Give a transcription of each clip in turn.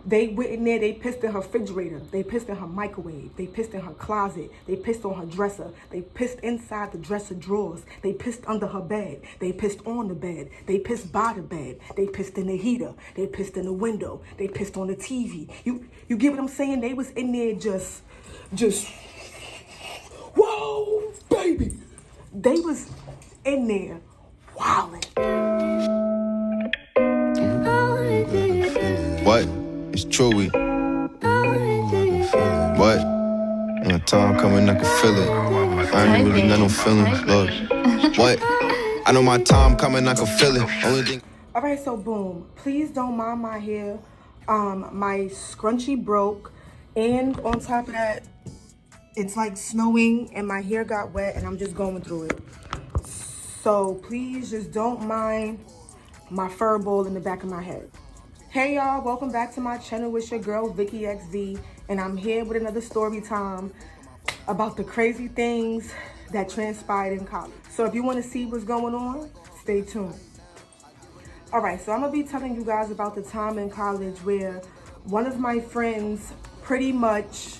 They went in there, they pissed in her refrigerator, they pissed in her microwave, they pissed in her closet, they pissed on her dresser, they pissed inside the dresser drawers, they pissed under her bed, they pissed on the bed, they pissed by the bed, they pissed in the heater, they pissed in the window, they pissed on the TV. You get what I'm saying? They was in there just, whoa, baby. They was in there wilding. What? It's true. What? And the time coming, I can feel it. I ain't really got no feelings. Look. What? I know my time coming, I can feel it. Only thing. All right, so boom. Please don't mind my hair. My scrunchie broke, and on top of that, it's like snowing, and my hair got wet, and I'm just going through it. So please just don't mind my fur ball in the back of my head. Hey y'all, welcome back to my channel. It's your girl Vicky XV, and I'm here with another story time about the crazy things that transpired in college. So if you want to see what's going on, stay tuned. All right, so I'm gonna be telling you guys about the time in college where one of my friends pretty much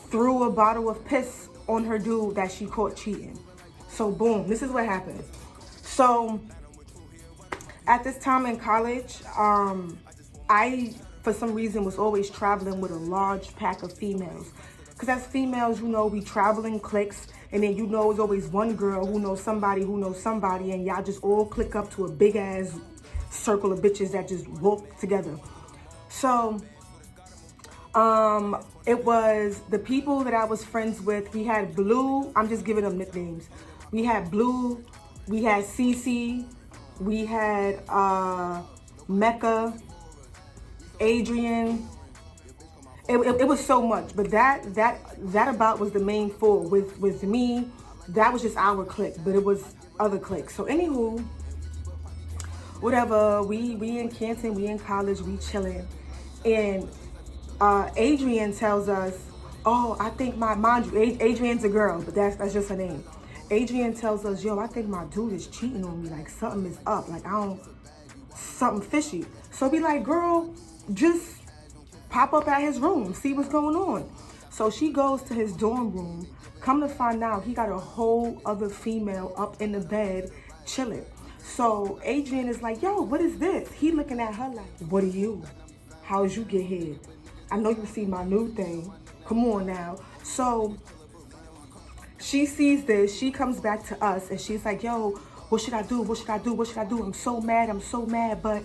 threw a bottle of piss on her dude that she caught cheating. So boom, this is what happened. So at this time in college, I, for some reason, was always traveling with a large pack of females. Because as females, you know, we travel in cliques, and then you know it's always one girl who knows somebody, and y'all just all click up to a big-ass circle of bitches that just walk together. So, it was the people that I was friends with. We had Blue, I'm just giving them nicknames. We had Blue, we had Cece, we had Mecca, Adrian. It was so much, but that about was the main four. With me, that was just our clique, but it was other cliques. So anywho, whatever. We in Canton, we in college, we chilling, and Adrian tells us, oh, I think mind you, Adrian's a girl, but that's just her name. Adrian tells us, yo, I think my dude is cheating on me. Like something is up. Like something fishy. So be like, girl, just pop up at his room, see what's going on. So she goes to his dorm room. Come to find out, he got a whole other female up in the bed chilling. So Adrian is like, yo, what is this? He looking at her like, what are you? How'd you get here? I know you see my new thing. Come on now. So she sees this, she comes back to us, and she's like, yo, what should I do? What should I do? What should I do? I'm so mad, but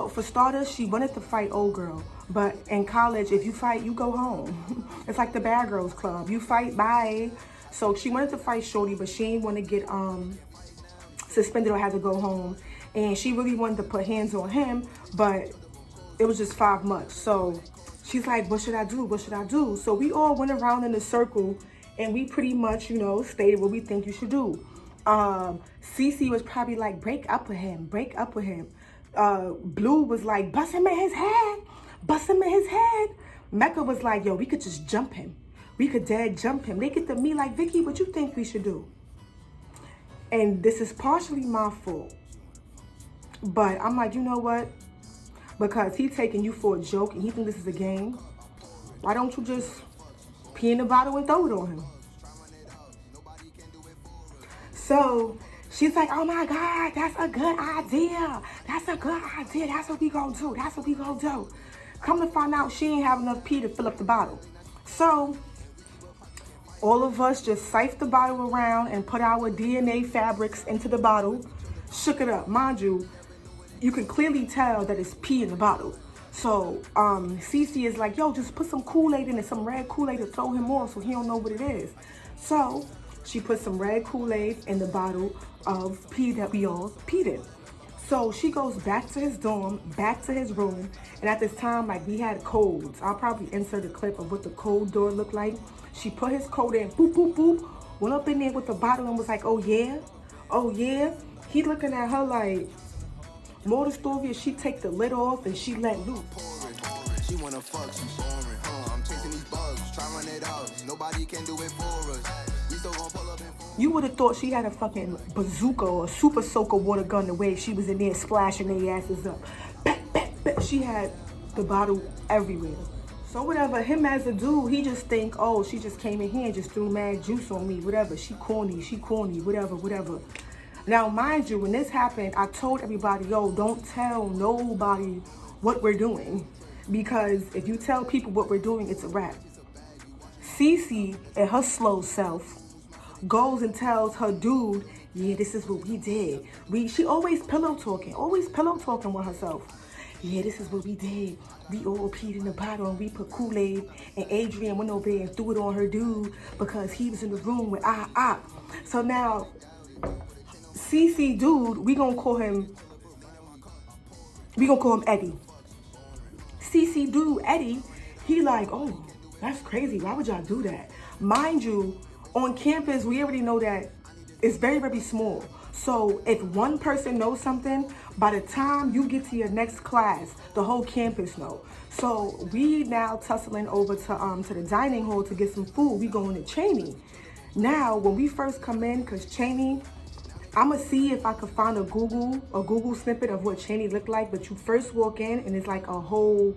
for starters, she wanted to fight old girl. But in college, if you fight, you go home. It's like the bad girls club. You fight, bye. So she wanted to fight Shorty, but she didn't want to get suspended or have to go home. And she really wanted to put hands on him, but it was just 5 months. So she's like, what should I do? What should I do? So we all went around in a circle, and we pretty much, you know, stated what we think you should do. Cece was probably like, break up with him. Blue was like, bust him in his head. Mecca was like, yo, we could just jump him. We could dead jump him. They get to me like, Vicky, what you think we should do? And this is partially my fault. But I'm like, you know what? Because he taking you for a joke and he think this is a game. Why don't you just pee in the bottle and throw it on him? So she's like, oh my God, that's a good idea. That's what we gonna do. Come to find out, she ain't have enough pee to fill up the bottle. So all of us just siphed the bottle around and put our DNA fabrics into the bottle, shook it up. Mind you, you can clearly tell that it's pee in the bottle. So Cece is like, yo, just put some Kool-Aid in it, some red Kool-Aid to throw him off so he don't know what it is. So she put some red Kool-Aid in the bottle of pee that we all peed in. So she goes back to his dorm, back to his room. And at this time, like, we had codes. I'll probably insert a clip of what the code door looked like. She put his code in, boop, boop, boop. Went up in there with the bottle and was like, oh yeah. He looking at her like, more the story is she take the lid off and she let loose. She wanna fuck, she boring, I'm chasing these bugs, try run it out, nobody can do it for us. We still gon' pull up and You would have thought she had a fucking bazooka or a super soaker water gun the way she was in there splashing their asses up. She had the bottle everywhere. So whatever, him as a dude, he just think, oh, she just came in here and just threw mad juice on me, whatever. She corny, whatever. Now, mind you, when this happened, I told everybody, yo, don't tell nobody what we're doing. Because if you tell people what we're doing, it's a wrap. Cece and her slow self goes and tells her dude, yeah, this is what we did. She always pillow talking with herself. Yeah, this is what we did. We all peed in the bottle and we put Kool-Aid, and Adrian went over there and threw it on her dude because he was in the room with So now, CC dude, we gonna call him Eddie. CC dude, Eddie, he like, oh, that's crazy. Why would y'all do that? Mind you, on campus, we already know that it's very, very small. So if one person knows something, by the time you get to your next class, the whole campus know. So we now tussling over to the dining hall to get some food. We going to Cheney. Now, when we first come in, cause Cheney, I'ma see if I could find a Google snippet of what Cheney looked like. But you first walk in and it's like a whole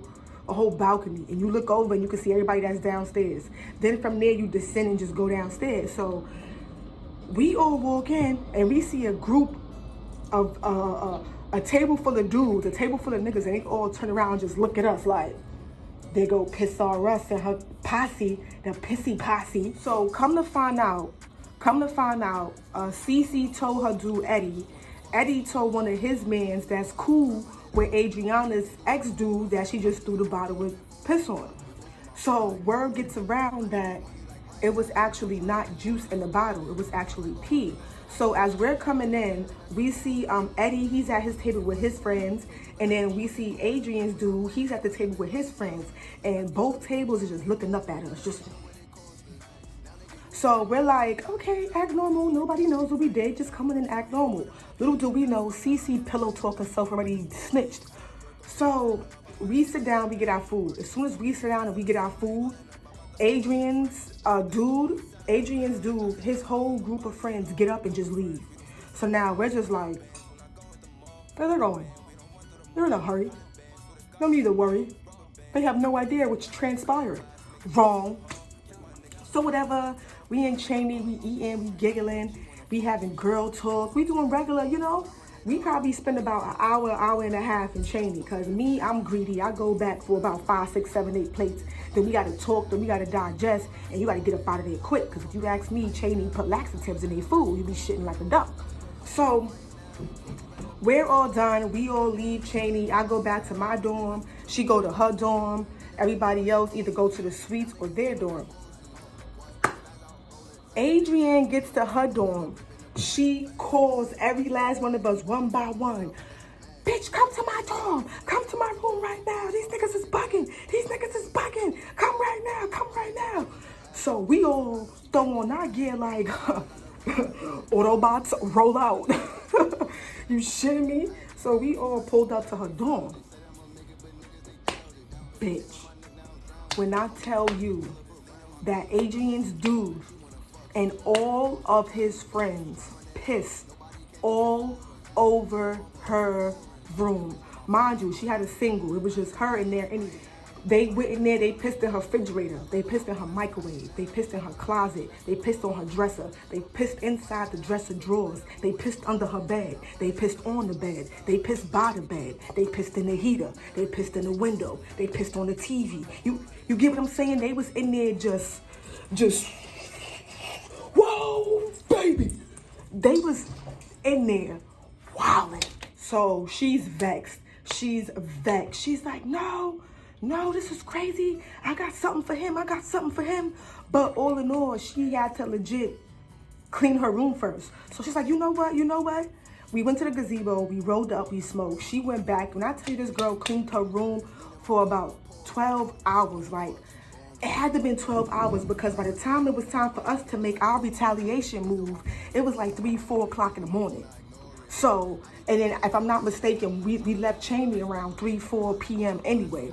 balcony, and you look over and you can see everybody that's downstairs. Then from there you descend and just go downstairs. So we all walk in and we see a group of a table full of dudes, a table full of niggas, and they all turn around and just look at us like they go piss on Russ and her posse, the pissy posse. So come to find out, Cece told her dude Eddie told one of his mans that's cool with Adriana's ex-dude that she just threw the bottle with piss on. So word gets around that it was actually not juice in the bottle, it was actually pee. So as we're coming in, we see Eddie, he's at his table with his friends, and then we see Adrian's dude, he's at the table with his friends, and both tables are just looking up at us, just. So we're like, okay, act normal. Nobody knows what we did. Just come in and act normal. Little do we know, CC pillow talk herself already snitched. So we sit down, we get our food. As soon as we sit down and we get our food, Adrian's dude, his whole group of friends get up and just leave. So now we're just like, where they're going? They're in a hurry. No need to worry. They have no idea what's transpired. Wrong. So whatever, we in Cheney, we eating, we giggling, we having girl talk, we doing regular, you know. We probably spend about an hour and a half in Cheney. Cause me, I'm greedy. I go back for about 5, 6, 7, 8 plates. Then we gotta talk, then we gotta digest, and you gotta get up out of there quick. Cause if you ask me, Cheney put laxatives in their food, you be shitting like a duck. So we're all done. We all leave Cheney. I go back to my dorm. She go to her dorm. Everybody else either go to the suites or their dorm. Adrienne gets to her dorm. She calls every last one of us one by one. Bitch, come to my dorm. Come to my room right now. These niggas is bugging. Come right now. So we all throw on our gear like Autobots roll out. You shitting me? So we all pulled up to her dorm. Bitch, when I tell you that Adrian's dude and all of his friends pissed all over her room. Mind you, she had a single. It was just her in there. And they went in there, they pissed in her refrigerator. They pissed in her microwave. They pissed in her closet. They pissed on her dresser. They pissed inside the dresser drawers. They pissed under her bed. They pissed on the bed. They pissed by the bed. They pissed in the heater. They pissed in the window. They pissed on the TV. You get what I'm saying? They was in there just whoa, baby. They was in there wilding. So she's vexed. She's like, no, this is crazy. I got something for him. But all in all, she had to legit clean her room first. So she's like, you know what? We went to the gazebo. We rolled up. We smoked. She went back. When I tell you this girl cleaned her room for about 12 hours, like, it had to have been 12 hours because by the time it was time for us to make our retaliation move, it was like 3, 4 o'clock in the morning. So, and then if I'm not mistaken, we left Cheney around 3, 4 p.m. anyway.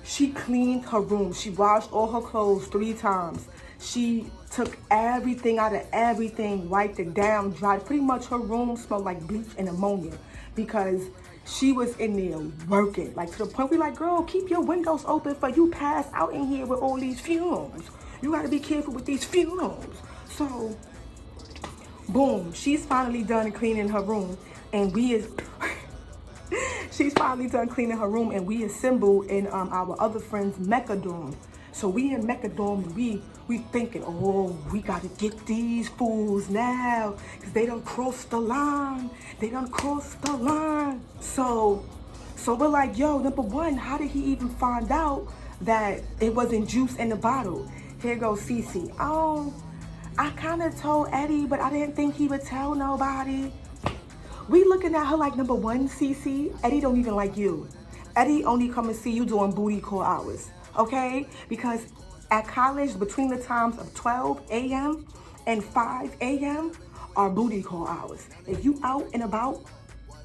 She cleaned her room. She washed all her clothes 3 times. She took everything out of everything, wiped it down, dried. Pretty much her room smelled like bleach and ammonia because She was in there working, like to the point we like, girl, keep your windows open for you pass out in here with all these fumes. You gotta be careful with these fumes. So, boom, she's finally done cleaning her room, and she's finally done cleaning her room, and we assemble in our other friend's Mecca dorm. So we in Mecca dorm, and we thinking, oh, we gotta get these fools now, cause they done crossed the line. They done crossed the line. So we're like, yo, number one, how did he even find out that it wasn't juice in the bottle? Here goes Cece. Oh, I kind of told Eddie, but I didn't think he would tell nobody. We looking at her like, number one, Cece, Eddie don't even like you. Eddie only come and see you during booty call hours, okay? Because at college, between the times of 12 a.m. and 5 a.m. are booty call hours. If you out and about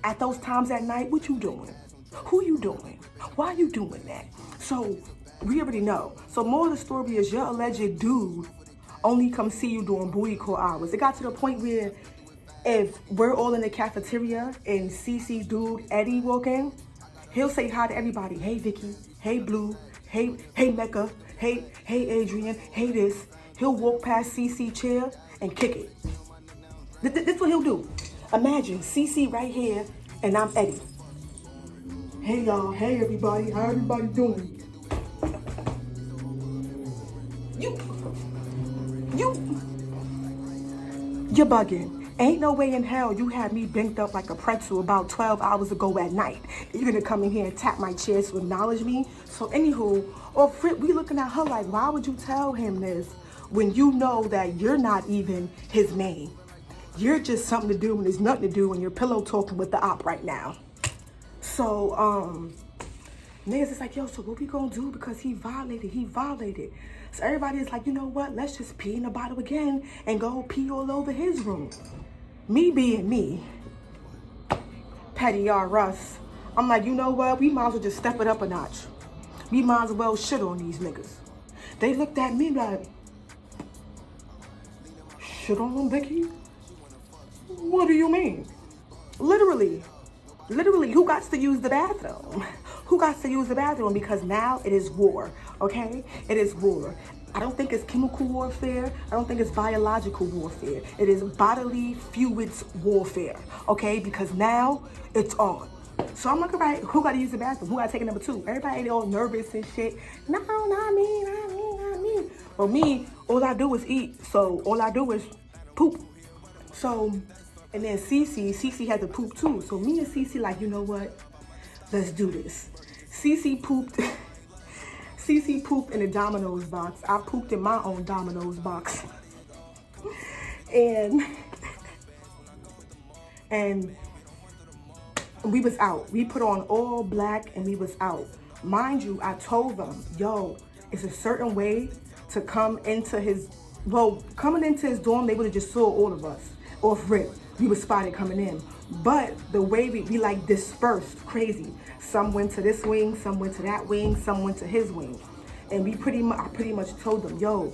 at those times at night, what you doing? Who you doing? Why you doing that? So we already know. So more of the story is your alleged dude only come see you during booty call hours. It got to the point where if we're all in the cafeteria and CC dude Eddie walk in, he'll say hi to everybody. Hey Vicky, hey Blue, hey Mecca, hey Adrian, hey this. He'll walk past CC chair and kick it. This what he'll do. Imagine CC right here and I'm Eddie. Hey y'all, hey everybody, how everybody doing? You're bugging. Ain't no way in hell you had me bent up like a pretzel about 12 hours ago at night. You're gonna come in here and tap my chest to acknowledge me? So anywho, we looking at her like, why would you tell him this when you know that you're not even his main? You're just something to do when there's nothing to do when you're pillow talking with the op right now. So, niggas is like, yo, so what we gonna do? Because he violated. So everybody is like, you know what? Let's just pee in the bottle again and go pee all over his room. Me being me, petty Russ, I'm like, you know what? We might as well just step it up a notch. We might as well shit on these niggas. They looked at me like, shit on them, Vicky? What do you mean? Literally, who got to use the bathroom? Who got to use the bathroom? Because now it is war, okay? It is war. I don't think it's chemical warfare. I don't think it's biological warfare. It is bodily fluids warfare, okay? Because now it's on. So I'm like, all right, who got to use the bathroom? Who got to take it number two? Everybody all nervous and shit. No, not me. Well, me, all I do is eat. So all I do is poop. So, and then Cece had to poop too. So me and Cece like, you know what? Let's do this. Cece pooped in the Domino's box. I pooped in my own Domino's box. and we was out. We put on all black and we was out. Mind you, I told them, yo, it's a certain way to come into his, coming into his dorm, they would have just saw all of us off rip. We were spotted coming in. But the way we like dispersed crazy. Some went to this wing, some went to that wing, some went to his wing. And I pretty much told them, yo,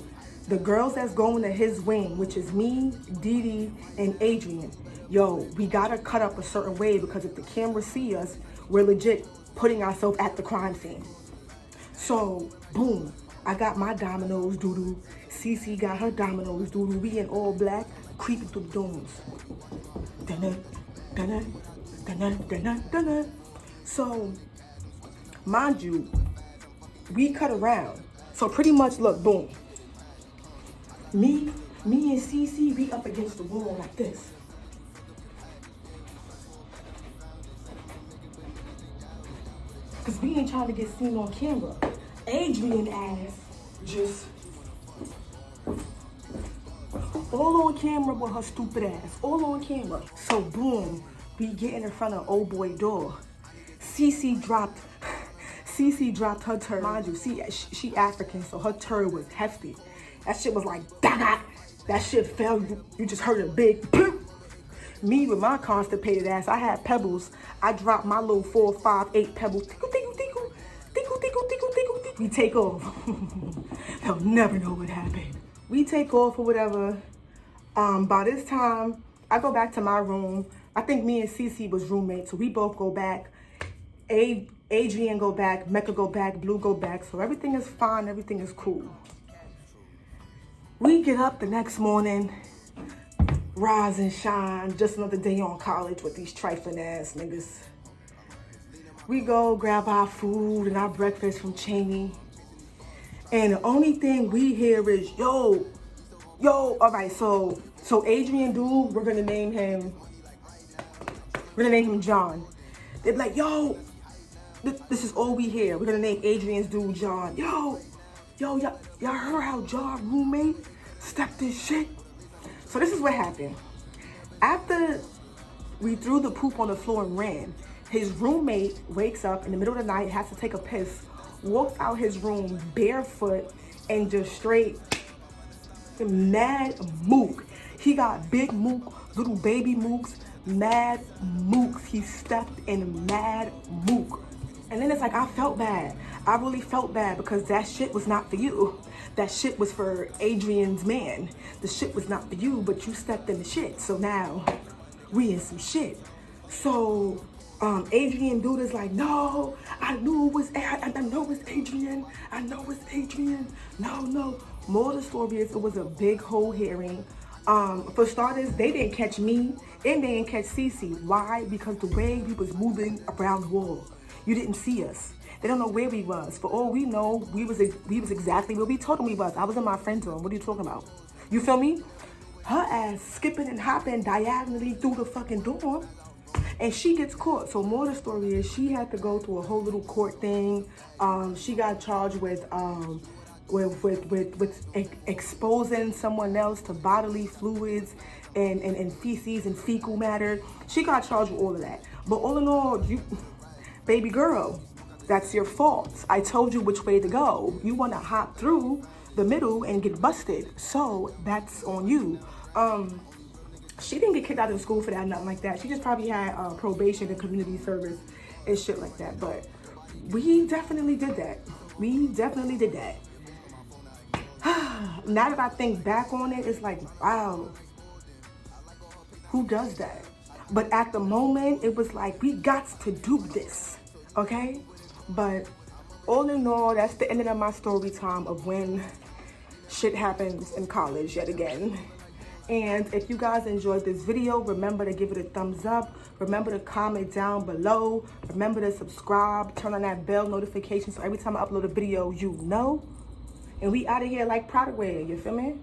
the girls that's going to his wing, which is me, Dee Dee, and Adrian, yo, we gotta cut up a certain way because if the cameras see us, we're legit putting ourselves at the crime scene. So, boom, I got my Domino's doodoo. Cece got her Domino's doodoo. We in all black, creeping through the dorms. Dun-dun. So, mind you, we cut around. So pretty much, look, boom. Me and Cece, we up against the wall like this. Cause we ain't trying to get seen on camera. Adrian ass just all on camera with her stupid ass. All on camera. So boom, we get in front of old boy door. Cece dropped her turd. Mind you, she African, so her turd was hefty. That shit was like, da-da. That shit fell, you just heard a big poop. Me with my constipated ass, I had pebbles. I dropped my little 4, 5, 8 pebbles. Tickle. We take off. They'll never know what happened. We take off or whatever. By this time, I go back to my room. I think me and Cece was roommates, so we both go back. Adrian go back, Mecca go back, Blue go back. So everything is fine, everything is cool. We get up the next morning, rise and shine, just another day on college with these trifling ass niggas. We go grab our food and our breakfast from Cheney. And the only thing we hear is, yo, all right, so Adrian dude, we're gonna name him John. They're like, yo, this is all we hear. We're gonna name Adrian's dude John. Yo, y'all heard how John roommate stepped this shit? So this is what happened. After we threw the poop on the floor and ran, his roommate wakes up in the middle of the night, has to take a piss, walks out his room barefoot and just straight mad mook. He got big mook, little baby mooks, mad mooks. He stepped in mad mook. And then it's like, I felt bad. I really felt bad because that shit was not for you. That shit was for Adrian's man. The shit was not for you, but you stepped in the shit. So now we in some shit. So Adrian dude is like, no, I know it was Adrian. I know it's Adrian. No. More of the story is it was a big whole hearing. For starters, they didn't catch me and they didn't catch Cece. Why? Because the way we was moving around the wall, you didn't see us. They don't know where we was. For all we know, we was exactly where we told them we was. I was in my friend zone. What are you talking about? You feel me? Her ass skipping and hopping diagonally through the fucking door. And she gets caught. So more of the story is she had to go through a whole little court thing. She got charged with exposing someone else to bodily fluids and feces and fecal matter. She got charged with all of that. But all in all, you, baby girl, that's your fault. I told you which way to go. You want to hop through the middle and get busted. So that's on you. She didn't get kicked out of school for that, nothing like that. She just probably had probation and community service and shit like that. But we definitely did that. Now that I think back on it, it's like, wow, who does that? But at the moment, it was like, we got to do this, okay? But all in all, that's the end of my story time of when shit happens in college yet again. And if you guys enjoyed this video, remember to give it a thumbs up. Remember to comment down below. Remember to subscribe. Turn on that bell notification so every time I upload a video, you know. And we out of here like Prada wear, you feel me?